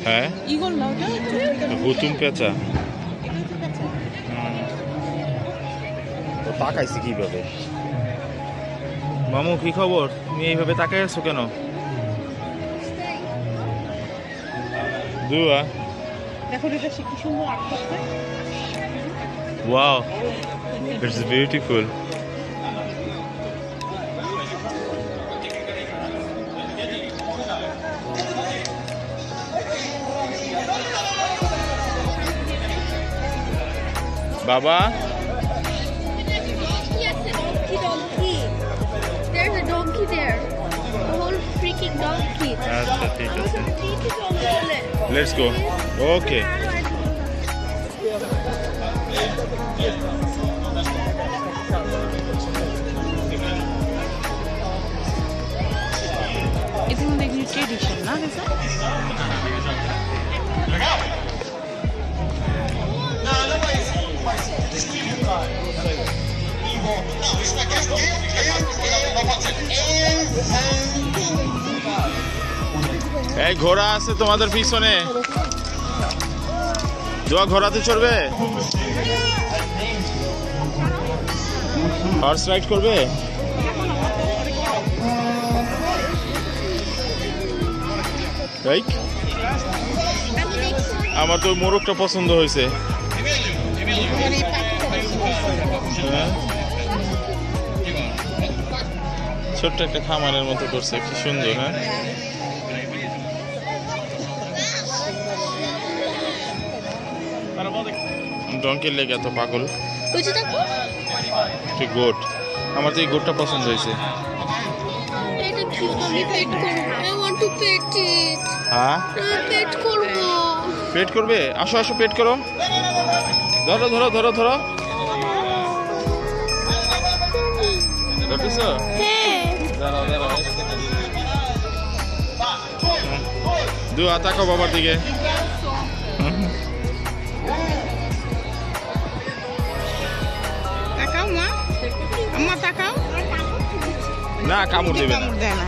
হ্যাঁ ঈগল না ওটা হুতুম পেঁচা তো তাকাইছি কিভাবে মামু কি খবর তুমি এইভাবে তাকাই আছো কেন দুয়া দেখো এটা কি সুন্দর আঁক করছে ওয়াও ইটস বিউটিফুল বাবা There's a donkey there. A whole freaking donkey. আচ্ছা ঠিক আছে লেটস গো ওকে এটা মনে হয় ট্রেডিশন না এটা এই ঘোড়া আছে তোমাদের পিছনে দোয়া ঘোড়াতে চড়বে হর্স রাইড করবে রাইট আমার তো মোরগটা পছন্দ হয়েছে ছোট্ট একটা খামারের মতো করছে কি সুন্দর হ্যাঁ ডঙ্কির লেগে এত পাগল ঠিক গোট আমার তো এই গোটটা পছন্দ হয়েছে হ্যাঁ পেট করবে আসো আসো পেট করো ধরো ধরো ধরো ধরো ধরতেছো দাঁড়াও দাঁড়াও দু তাকাও বাবার দিকে তাকাও মা আম্মা তাকাও না কামড় দেবে না দেয় না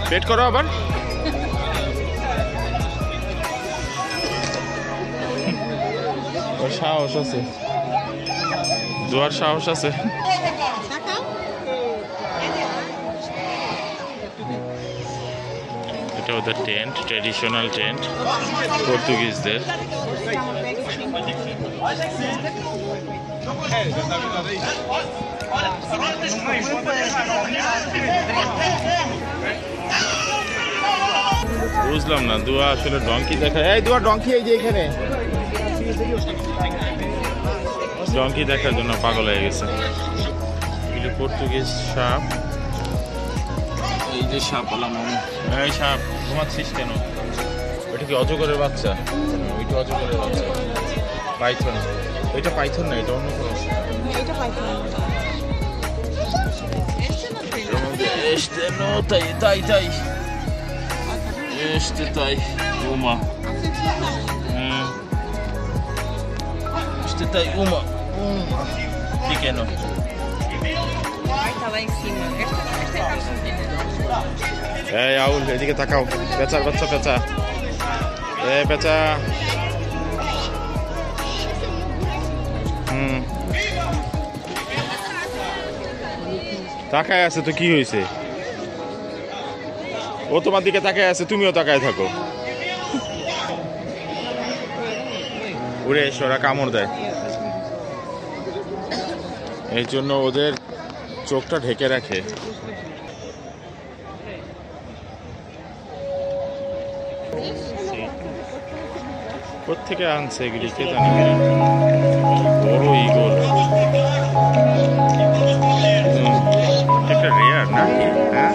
পেট করো আবার ওর সাহস আছে দুয়ার সাহস আছে এটা ওদের টেন্ট ট্রেডিশনাল টেন্ট পর্তুগিজদের বুঝলাম না দুয়া আসলে ডঙ্কি দেখা এই দুয়া ডঙ্কি এই যে এখানে ডঙ্কি দেখার জন্য পাগল হয়ে গেছে এগুলি পর্তুগিজ সাপ এই যে সাপ আলাম এই সাপ ঘুমাচ্ছিস কেন ওইটা কি অজগরের বাচ্চা ওইটা অজগরের বাচ্চা পাইথন ওইটা পাইথন না এটা অন্য কোনো তাই তাই তাই este tai uma este tai uma pequeno এই আউল এদিকে তাকাও পেঁচার বাচ্চা পেঁচা পেঁচা তাকায় আছে তো কি হয়েছে ও তোমার দিকে তাকায় আছে তুমিও তাকায় থাকো উড়ে এসে ওরা কামড় দেয় এই জন্য ওদের চোখটা ঢেকে রাখে কোত্থেকে আনছে এগুলি কে জানি বড় ঈগল একটা রেয়ার না হ্যাঁ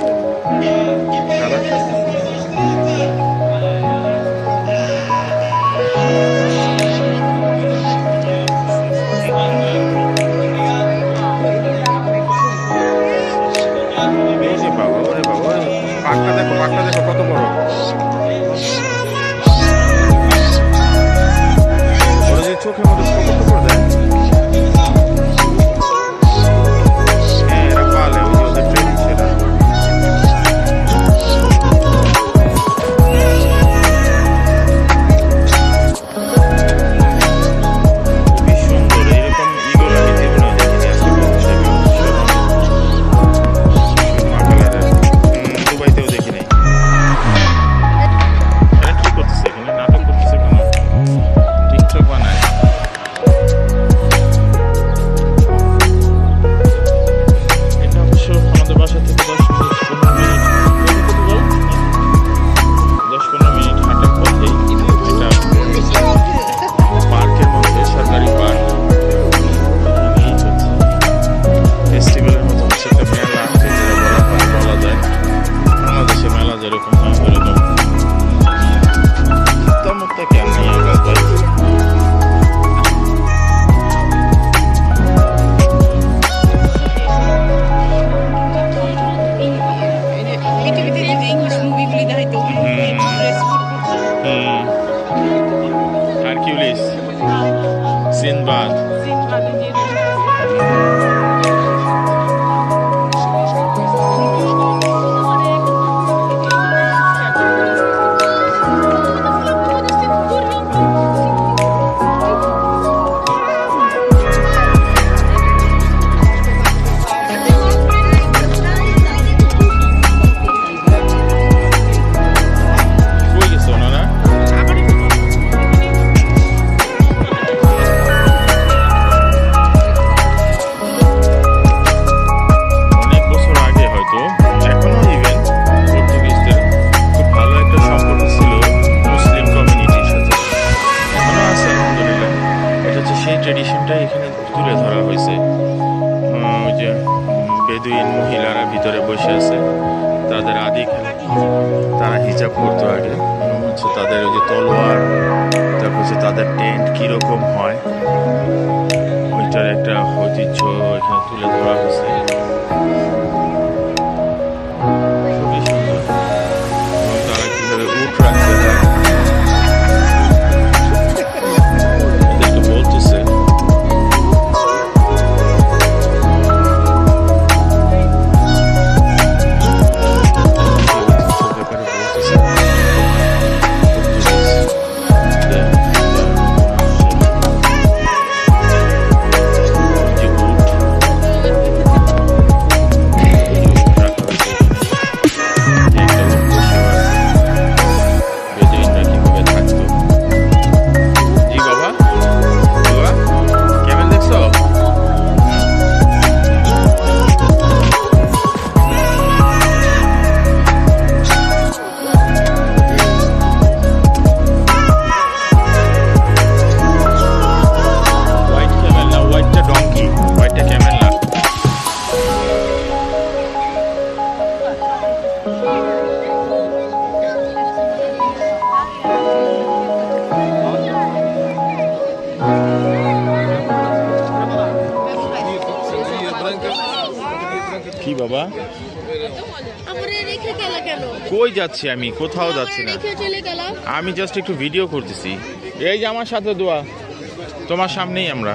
পাকটা দেখো কত বড় চোখের মধ্যে ফোকাস করে দেয় হ্যাঁ এরা পালে ওই যে ওদের ট্রেনিং সেটা যেরকম হয় ওরকম মুক্তা কেন নিয়ে গেল ভাই ইংলিশ মুভিগুলি দেখাইতো হারকিউলিস সিনবাদ ট্রেডিশনটা এখানে তুলে ধরা হয়েছে ওই যে বেদুইন মহিলারা ভিতরে বসে আছে তাদের আদি খেলা তারা হিজাব করতো আগে হচ্ছে তাদের ওই যে তলোয়ার তারপর হচ্ছে তাদের টেন্ট কীরকম হয় ওইটার একটা ঐতিহ্য এখানে তুলে ধরা হয়েছে খুবই সুন্দর এবং তারা কীভাবে উট রাখতে হয় বলতেছে কি বাবা কই যাচ্ছি আমি কোথাও যাচ্ছি না আমি জাস্ট একটু ভিডিও করতেছি এই যে আমার সাথে দোয়া তোমার সামনেই আমরা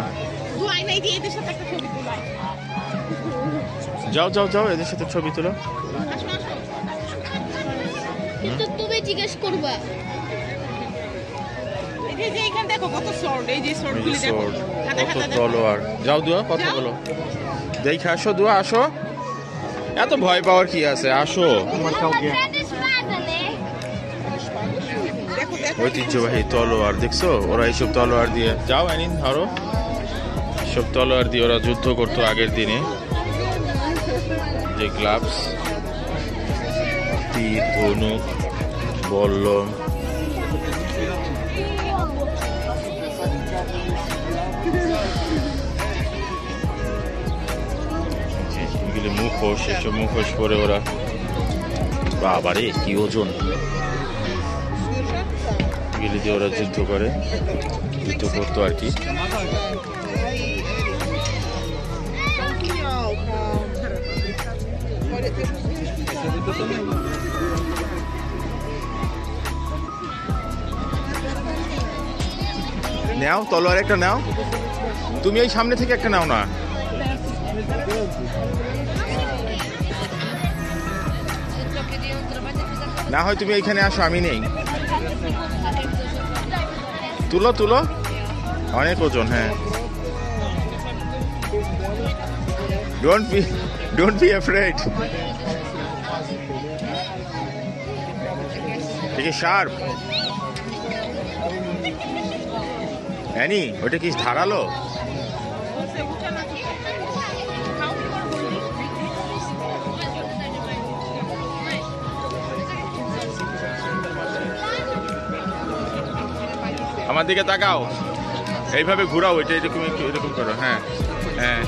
যাও যাও যাও এদের সাথে ছবি তুলো কিন্তু তুমি জিজ্ঞেস করবা এই যে এখানে দেখো কত শর্ট এই যে শর্টগুলি দেখো কত তলোয়ার যাও দোয়া কথা বলো দেখে আসো দোয়া আসো এত ভয় পাওয়ার কি আছে আসো ঐতিহ্যবাহী তলোয়ার দেখছো ওরা এইসব তলোয়ার দিয়ে যাও আইনিন ধরো সব তলোয়ার দিয়ে ওরা যুদ্ধ করতো আগের দিনে যে গ্লাভস তীর ধনুক বল্লম এগুলি মুখোশ এসব মুখোশ পরে ওরা বাবারে কি ওজন এগুলি দিয়ে ওরা যুদ্ধ করতো আর কি নাও তলোয়ার একটা নাও তুমি এই সামনে থেকে একটা নাও না না হয় তুমি এইখানে আসো আমি নেই তুলো তুলো অনেক ওজন হ্যাঁ ডোন্ট বি অ্যাফ্রেড ঠিক আছে শার্প অ্যানি ওটা কি ধারালো আমার দিকে তাকাও এইভাবে ঘোরাও এটা এরকম এরকম করো হ্যাঁ হ্যাঁ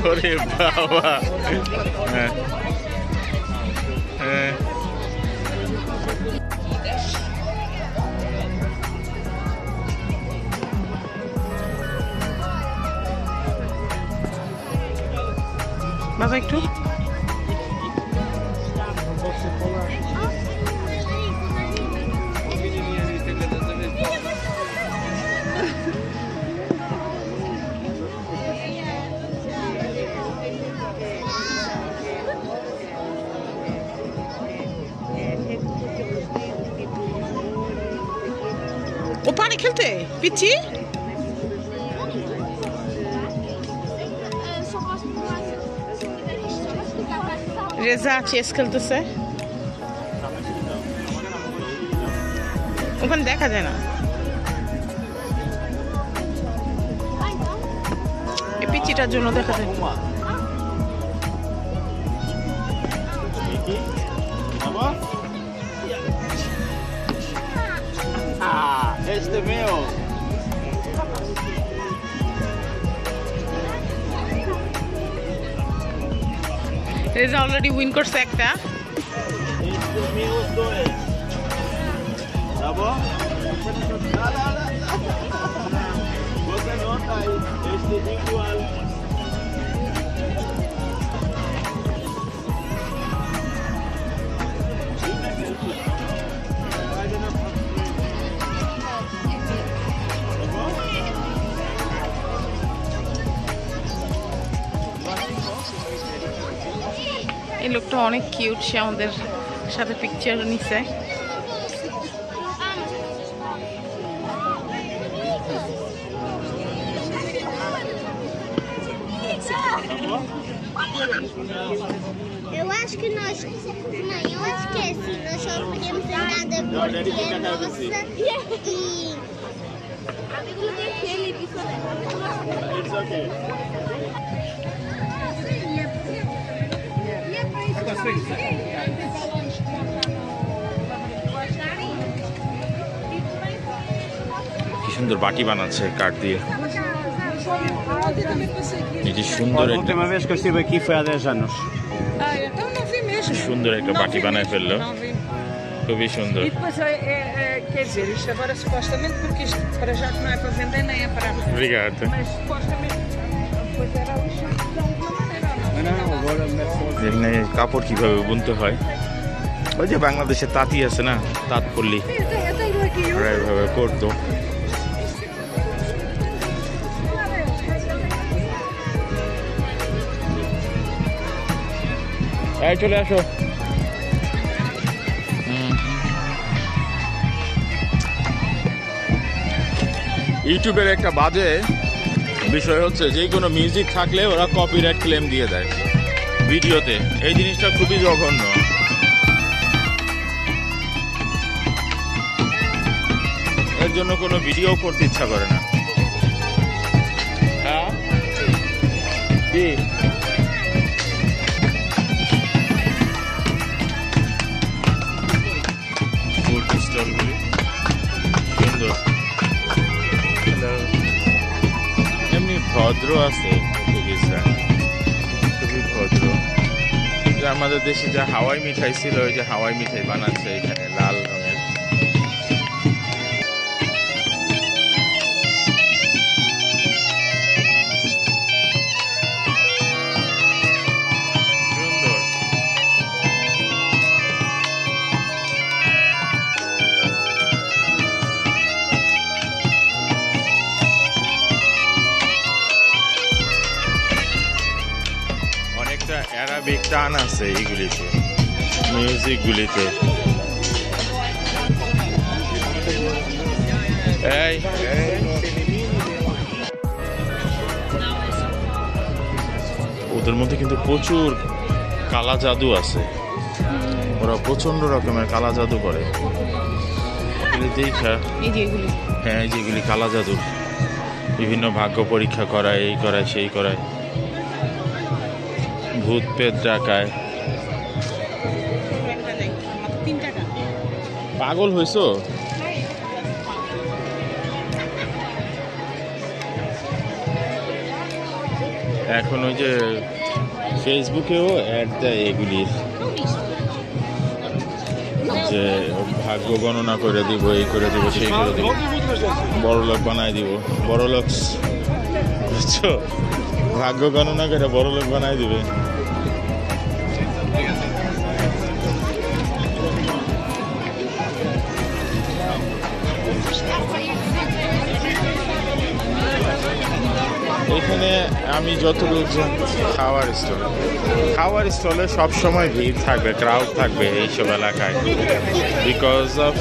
ওরে বাবা হ্যাঁ হ্যাঁ বাবা একটু। ও পানি খেলতে পিচ্ছি। রেজা চেস খেলতেছে, ওখানে দেখা যায় না। এই পিচ্চিটার জন্য দেখা যায়। Este meu. Reza already win করছে একটা। Este meu dois. Tá bom? Nada. Você nota aí. Este igual. এই লোকটা অনেক কিউট, সে আমাদের সাথে পিকচার নিছে। Eu acho que nós. Mãe, eu acho que assim, nós só não podemos ter nada porque é nossa. E. Amigo daquele. It's okay. কি সুন্দর বাটি বানাচ্ছে কাঠ দিয়ে। এটি সুন্দর A একটা última vez que eu estive aqui foi há 10 anos. Então não vi mesmo. সুন্দর একটা বাটি বানায় ফেললো, Não vi. খুবই সুন্দর। E depois, quer dizer, isto agora supostamente, porque isto para já que não é para vender nem é para. Obrigado. Mas supostamente, depois era o chão de alguma maneira, ou não? Não, agora mete এখানে কাপড় কিভাবে বুনতে হয়, ওই যে বাংলাদেশে তাঁতি আছে না, তাঁত পল্লী, Eu tenho aqui ওরা এভাবে করতো। এই চলে আসো। ইউটিউবের একটা বাজে বিষয় হচ্ছে যে কোনো মিউজিক থাকলে ওরা কপিরাইট ক্লেম দিয়ে দেয় ভিডিওতে। এই জিনিসটা খুবই জঘন্য। এর জন্য কোনো ভিডিও করতে ইচ্ছা করে না। হ্যাঁ কি ফুড স্টলগুলি সুন্দর, এমনি ভদ্র আছে পর্তুগিজরা, খুবই ভদ্র। যে আমাদের দেশে যে হাওয়াই মিঠাই ছিল, ওই যে হাওয়াই মিঠাই বানাচ্ছে এখানে লাল রঙের। সুন্দর। অনেকটা অ্যারাবিক টান আছে এইগুলিতে, মিউজিকগুলিতে। এই ওদের মধ্যে কিন্তু প্রচুর কালা জাদু আছে, ওরা প্রচন্ড রকমের কালা জাদু করে। এগুলি দেখা, এই যে এগুলি হ্যাঁ এই যেগুলি কালা জাদুর, বিভিন্ন ভাগ্য পরীক্ষা করায়, এই করায় সেই করায়, ভূত পেট ডাকায়। একটা দেখ, মাত্র 3 টাকা। পাগল হইছো? এখন ওই যে ফেসবুকেও অ্যাড দেয় এগুলির, যে ভাগ্য গণনা করে দিব, এই করে দিব, সেই করে দিব, বড়লোক বানায় দিব, বড়লোক, বুঝছো? ভাগ্য গণনা করে বড়লোক বানায় দিবে। আমি যতটুকু খাওয়ার স্টলে সবসময় ভিড় থাকবে, ক্রাউড থাকবে এইসব এলাকায়, because of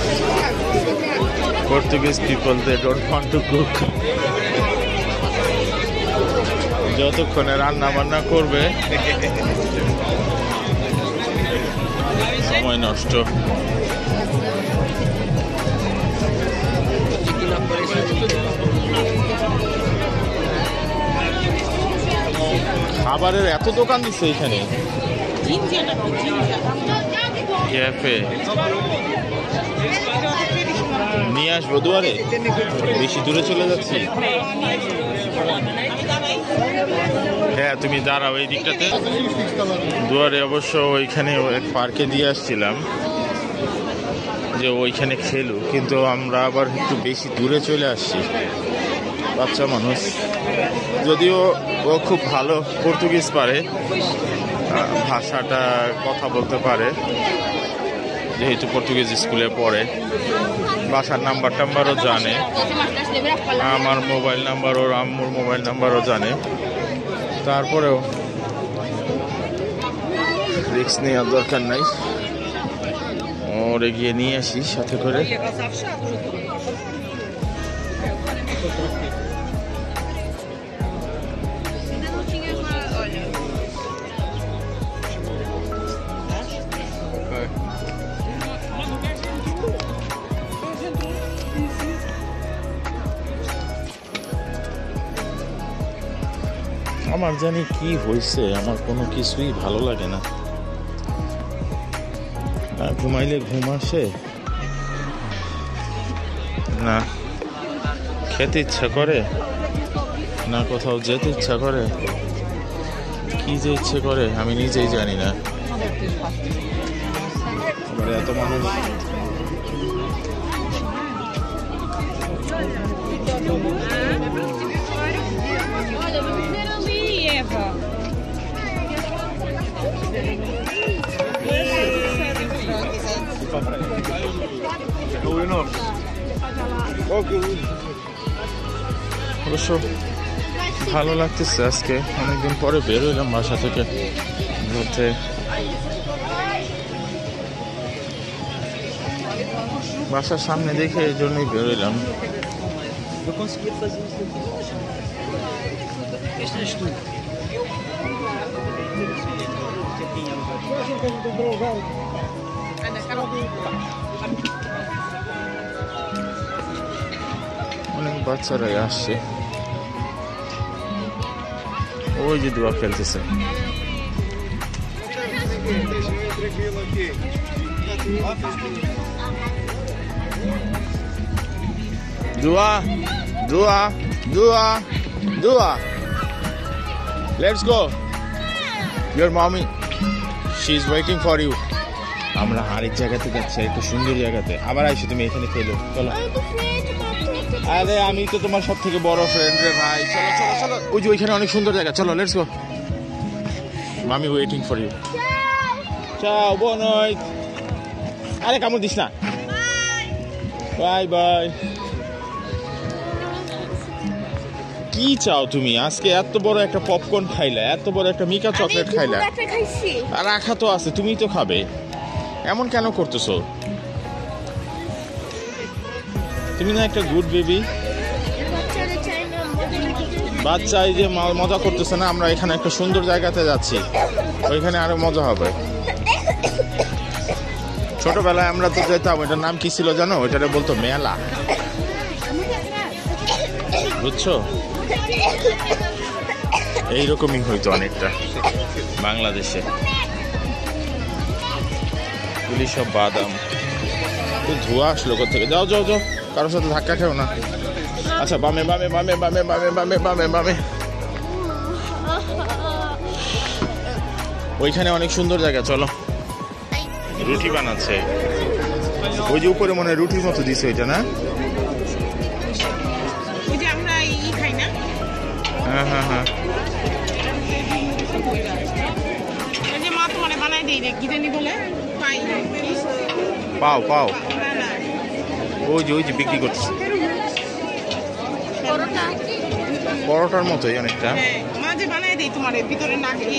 Portuguese people, they don't want to cook. যতক্ষণে রান্না বান্না করবে সময় নষ্ট। খাবারের এত দোকান দিচ্ছে এখানে, ক্যাফে নিয়ে আসবো দুয়ারে, বেশি দূরে চলে যাচ্ছি। হ্যাঁ তুমি দাঁড়াও এই দিকটাতে। দুয়ারে অবশ্য ওইখানে এক পার্কে দিয়ে আসছিলাম যে ওইখানে খেলু, কিন্তু আমরা আবার একটু বেশি দূরে চলে আসছি। বাচ্চা মানুষ, যদিও ও খুব ভালো পর্তুগিজ পারে, ভাষাটা কথা বলতে পারে, যেহেতু পর্তুগিজ স্কুলে পড়ে, বাসার নাম্বার টাম্বারও জানে, আমার মোবাইল নাম্বার ওর আম্মুর মোবাইল নাম্বারও জানে। তারপরেও রিস্ক নেওয়ার দরকার নাই, ওরে গিয়ে নিয়ে আসি সাথে করে। আমার জানি কি হয়েছে, আমার কোনো কিছুই ভালো লাগে না। ঘুমাইলে ঘুম আসে না, খেতে ইচ্ছা করে না, কোথাও যেতে ইচ্ছা করে, কি যে ইচ্ছে করে আমি নিজেই জানি না। এত মানুষ অবশ্য ভালো লাগতেছে। আজকে অনেকদিন পরে বের হইলাম বাসা থেকে ঘুরতে। বাসার সামনে দেখে এই জন্যই বের হইলাম। অনেক বাচ্চারাই আসছে, ওই যে দোয়া খেলতেছে। দোয়া দোয়া দোয়া দোয়া, let's go, your mami she is waiting for you. আমরা আরেক জায়গাতে যাচ্ছি, একটু সুন্দর জায়গাতে। আবার আইসো তুমি এখানে খেলো, চলো। আরে আমি তো তোমার সব থেকে বড় ফ্রেন্ড রে ভাই, চলো চলো চলো। ওই যে ওইখানে অনেক সুন্দর জায়গা, চলো লেটস গো। মামি ওয়েটিং ফর ইউ। চাও বনই, আরে কামড় দিস না। Bye bye. কি চাও তুমি? আজকে এত বড় একটা পপকর্ন খাইলা, এত বড় একটা মিকা চকলেট খাইলা, আর রাখা তো আছে, তুমি তো খাবে। এমন কেন করতেছো? তুমি না একটা গুড বেবি। বাচ্চা এই যে মজা করতেছে না, আমরা এখানে একটা সুন্দর জায়গাতে যাচ্ছি, ওইখানে আরো মজা হবে। ছোটবেলায় আমরা তো যেতাম, ওইটার নাম কি ছিল জানো? ওইটারে বলতো মেলা, বুঝছো? এইরকমই হইতো অনেকটা বাংলাদেশে। গুলি সব বাদাম, ধোয়া আসলো কোথেকে? যাও যাও যাও, কারোর সাথে ধাক্কা খেও না। আচ্ছা বামে বামে বামে বামে বামে বামে বামে বামে। ওইখানে অনেক সুন্দর জায়গা, চলো। রুটি বানাচ্ছে, ওই যে উপরে মনে হয় রুটির মতো দিছে ওইটা, না? হ্যাঁ হ্যাঁ হ্যাঁ, পাও পাও, ওই যে বিক্রি করতেছে পরোটার মতোই অনেকটা। তোমার এর ভিতরে নাকি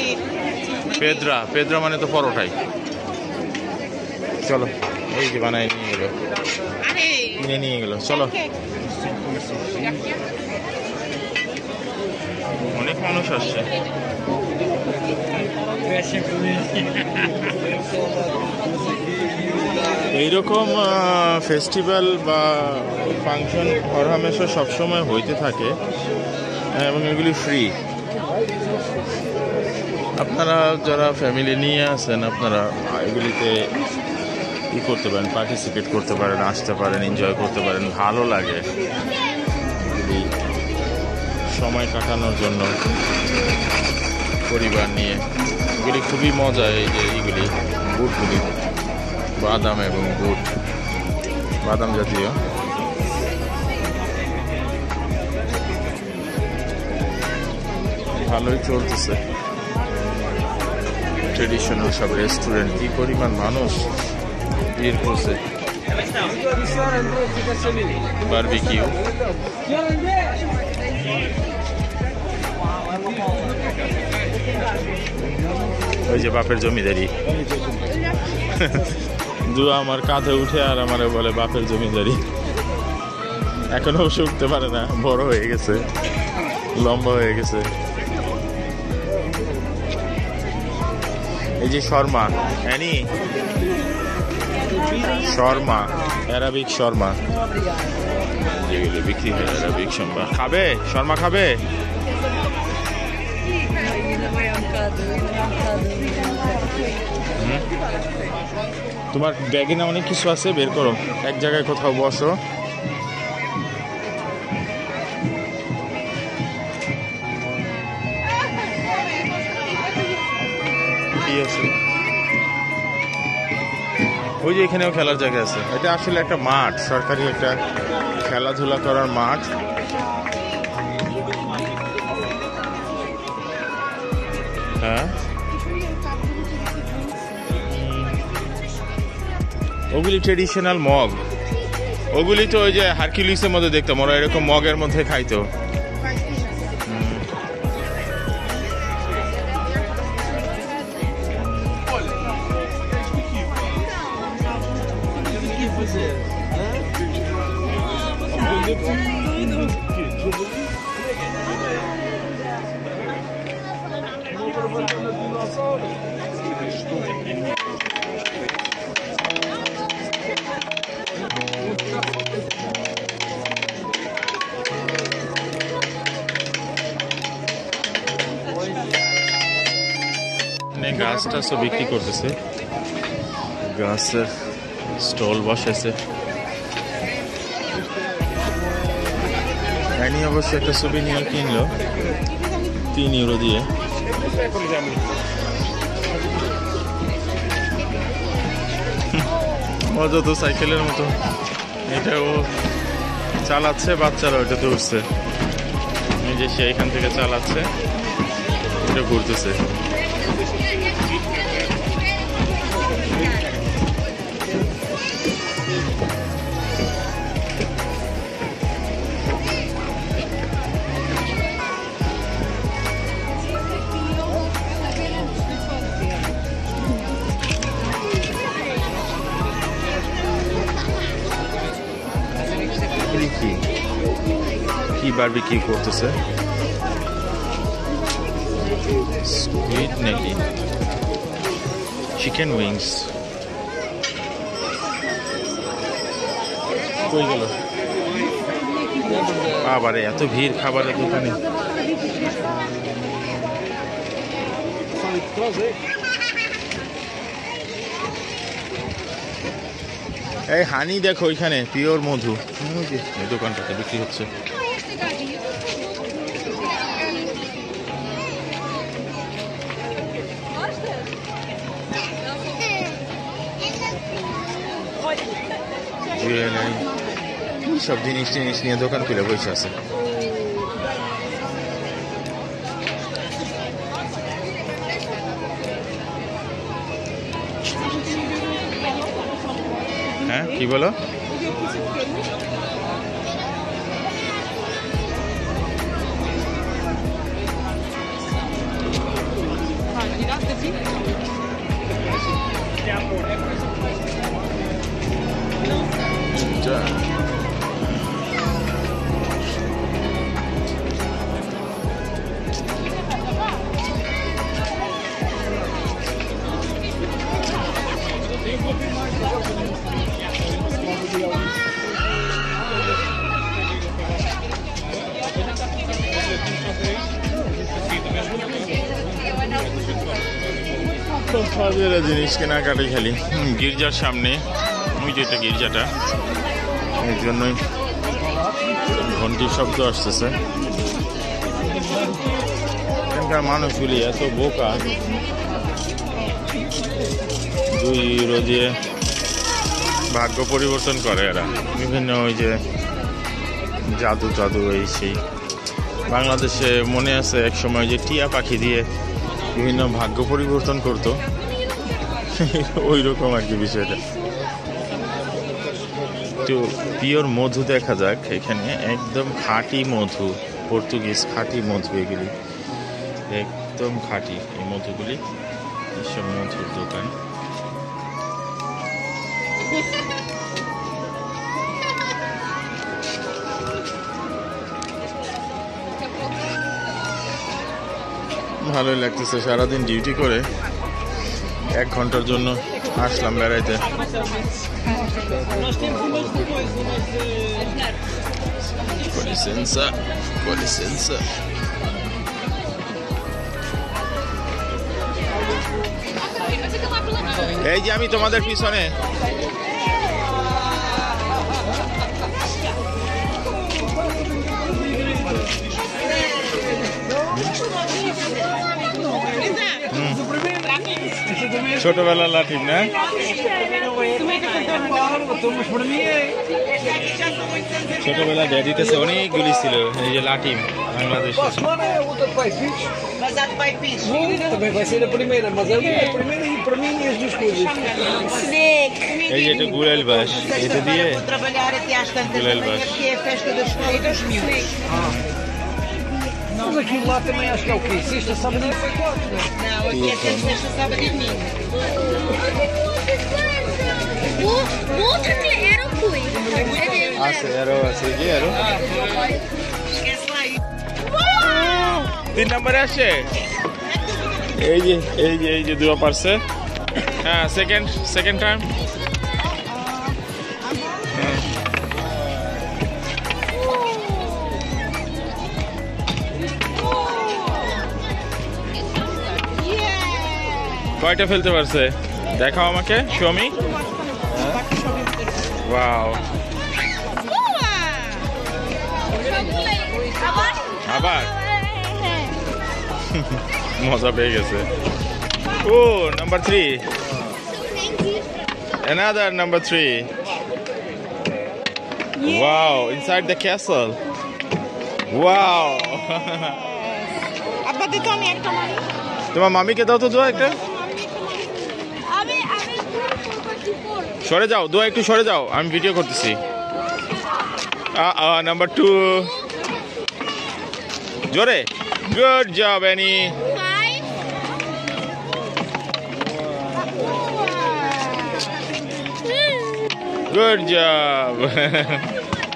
পেদ্রা পেদ্রা মানে তো পরোটাই। চলো এই যে বানাই নিয়ে গেলো, আরে কিনে নিয়ে গেলো। চলো অনেক মানুষ আসছে। এইরকম ফেস্টিভ্যাল বা ফাংশন হরহামেশা সবসময় হইতে থাকে এবং এগুলি ফ্রি। আপনারা যারা ফ্যামিলি নিয়ে আসেন আপনারা এগুলিতে ই করতে পারেন, পার্টিসিপেট করতে পারেন, আসতে পারেন, এনজয় করতে পারেন, ভালো লাগে এগুলি সময় কাটানোর জন্য পরিবার নিয়ে। এগুলি খুবই মজা। এই যে এইগুলি বুটগুলি, বাদাম এবং বুট, বাদাম জাতীয়। ভালোই চলতেছে ট্রেডিশনাল সব রেস্টুরেন্ট। কি পরিমাণ মানুষ ভিড় করছে। বারবিকিউ, ওই যে বাপের জমিদারি। দুয়া আমার কাঁধে উঠে আর আমারে বলে বাপের জমিদারি। এখন অবশ্য উঠতে পারে না, বড় হয়ে গেছে, লম্বা হয়ে গেছে। এই যে শর্মা, অ্যানি শর্মা, অ্যারাবিক শর্মা যেগুলো বিক্রি হয়, অ্যারাবিক শর্মা। খাবে শর্মা খাবে? তোমার ব্যাগে না অনেক কিছু আছে, বের করো, এক জায়গায় কোথাও বসো। কি আছে? ওই যে এখানেও খেলার জায়গা আছে। এটা আসলে একটা মাঠ, সরকারি একটা খেলাধুলা করার মাঠ। হ্যাঁ, ওগুলি ট্রেডিশনাল মগ। ওগুলি তো ওই যে হারকিউলিসের মধ্যে দেখতাম, ওরা এরকম মগের মধ্যে খাইতো। গাছ টাছও বিক্রি করতেছে, গাছের স্টল বসেছে। অ্যানি অবশ্য একটা সুভিনিয়ার কিনলো 3 ইউরো দিয়ে। মজা তো সাইকেলের মতো। এটা ও চালাচ্ছে, বাচ্চারা ওইটাতে উঠছে। এই যে সে এখান থেকে চালাচ্ছে, এটা ঘুরতেছে। কি বারবিকিউ করতেছে? স্কুইড নাকি চিকেন উইংস? কই গেল আবার? এত ভিড় খাবারের দোকানে। এই হানি দেখো ওইখানে, পিওর মধু। এই দোকানটাতে বিক্রি হচ্ছে। সব জিনিস টিনিস নিয়ে দোকান খুলে বসে আছে। হ্যাঁ, কি বলো? জিনিস কেনাকাটি খালি গির্জার সামনে, ওই যেটা গির্জাটা, এর জন্যই ঘন্টির শব্দ আসতেছে। এখানকার মানুষগুলি এত বোকা, 2 ইউরো দিয়ে ভাগ্য পরিবর্তন করে এরা। বিভিন্ন ওই যে জাদু টাদু এই সেই। বাংলাদেশে মনে আছে এক সময় যে টিয়া পাখি দিয়ে বিভিন্ন ভাগ্য পরিবর্তন করতো, ওই রকম আর কি বিষয়টা। তো পিওর মধু দেখা যাক এখানে, একদম খাঁটি মধু, পর্তুগিজ খাঁটি মধু, এগুলি একদম খাঁটি এই মধুগুলি। এসব মধুর দোকান। ভালোই লাগতেছে, সারাদিন ডিউটি করে 1 ঘন্টার জন্য আসলাম বেড়াইতে। এই যে আমি তোমাদের পিছনে। ছোটবেলার লাঠিম না? ছোটবেলা ড্যাডির কাছে অনেকগুলি ছিল এই যে লাঠিম বাংলাদেশে। Mas há de pai piso. Também vai ser a primeira, mas a primeira e para mim as 2 coisas. এই যে এটা গুড়াল বাস, এটা দিয়ে Vou trabalhar até às tantas da Guilherme manhã Baixo. porque é a festa da escola dos miúdos. Mas aquilo lá também acho que é o quê? Sexta, sábado e foi 4, não é? Não, aqui é sempre sexta, sábado e domingo. আছে আরো আছে, কি আরো Esquece lá isso. 3 নম্বরে আসে। এই যে এই যে দুয়া পারছে। হ্যাঁ, সেকেন্ড টাইম। কয়টা ফেলতে পারছে দেখাও আমাকে, শো মি। ওয়াও, আবার মজা পেয়ে গেছে। ও number 3, another number 3. Wow, inside the castle. Wow. আব্বা দিতে আমি একটা মারি। তোমার মামিকে দাও তো দোয়া একটা। সরে যাও, দোয়া একটু সরে যাও, আমি ভিডিও করতেছি। নাম্বার 2, জোরে। Good job Annie, good job.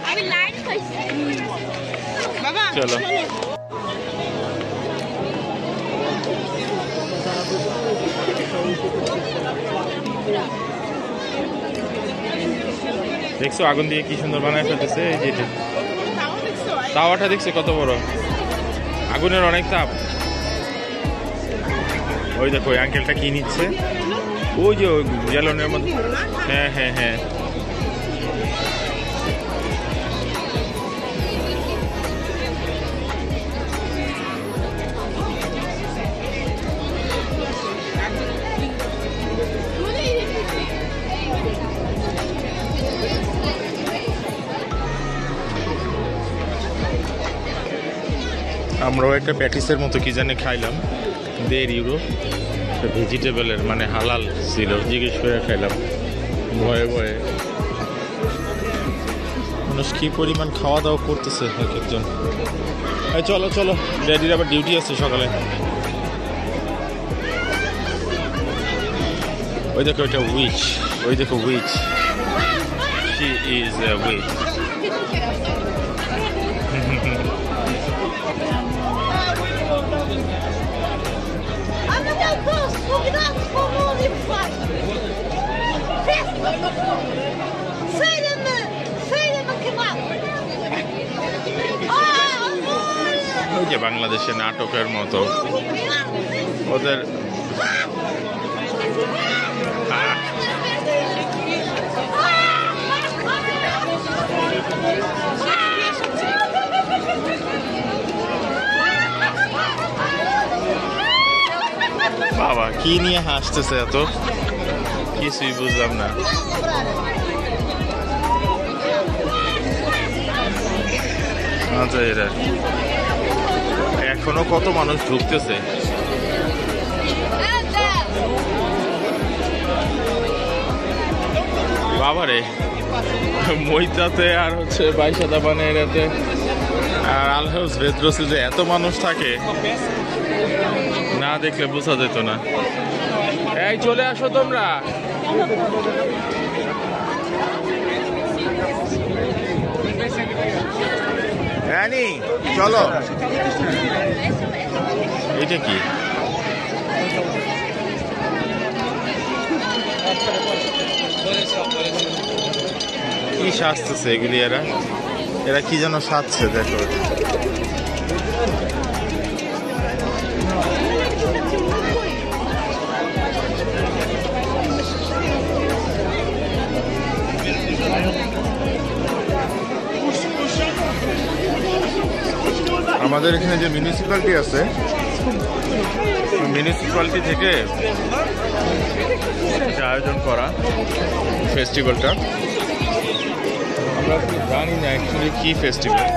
আমি লাইট খাইছি বাবা। চলো দেখছো আগুন দিয়ে কি সুন্দর বানায় ফেলতেছে। এই যে তাওয়াটা দেখছো কত বড়, আগুনের অনেক তাপ। ওই দেখো ওই আঙ্কেলটা কি নিচ্ছে, ওই যে জ্বালনের মধ্যে। হ্যাঁ হ্যাঁ হ্যাঁ, আমরাও একটা প্যাটিসের মতো কি জানি খাইলাম, 1.5 ইউরো। ভেজিটেবলের মানে হালাল ছিল, জিজ্ঞেস করে খাইলাম ভয়ে ভয়ে। মানুষ কি পরিমাণ খাওয়া দাওয়া করতেছে এক একজন। চলো চলো, ড্যাডির আবার ডিউটি আছে সকালে। ওই দেখো ওইটা উইচ, ওই দেখো which, she is a which. Anda meu Deus, cuidado com o uniforme. Söyleme kebap. ওই যে বাংলাদেশে নাটকের মতো ওদের বাবা কি নিয়ে হাসতেছে এত, কিছুই বুঝলাম না। আচ্ছা, এটা এখনো কত মানুষ ঢুকতেছে। বাবারে, মইতাতে আর হচ্ছে বাইশাদা পানের এতে আর আলহাউস বেদ্রসে যে এত মানুষ থাকে না দেখলে বোঝা যেত না। এই চলে আসো তোমরা। রানী চলো। এটা কি? কি সাজতেছে এগুলি? এরা কি যেন সাজছে, দেখো। আমাদের এখানে যে মিউনিসিপ্যালিটি আছে, মিউনিসিপ্যালিটি থেকে আয়োজন করা ফেস্টিভ্যালটা, আমরা জানি না অ্যাকচুয়ালি কি ফেস্টিভ্যাল।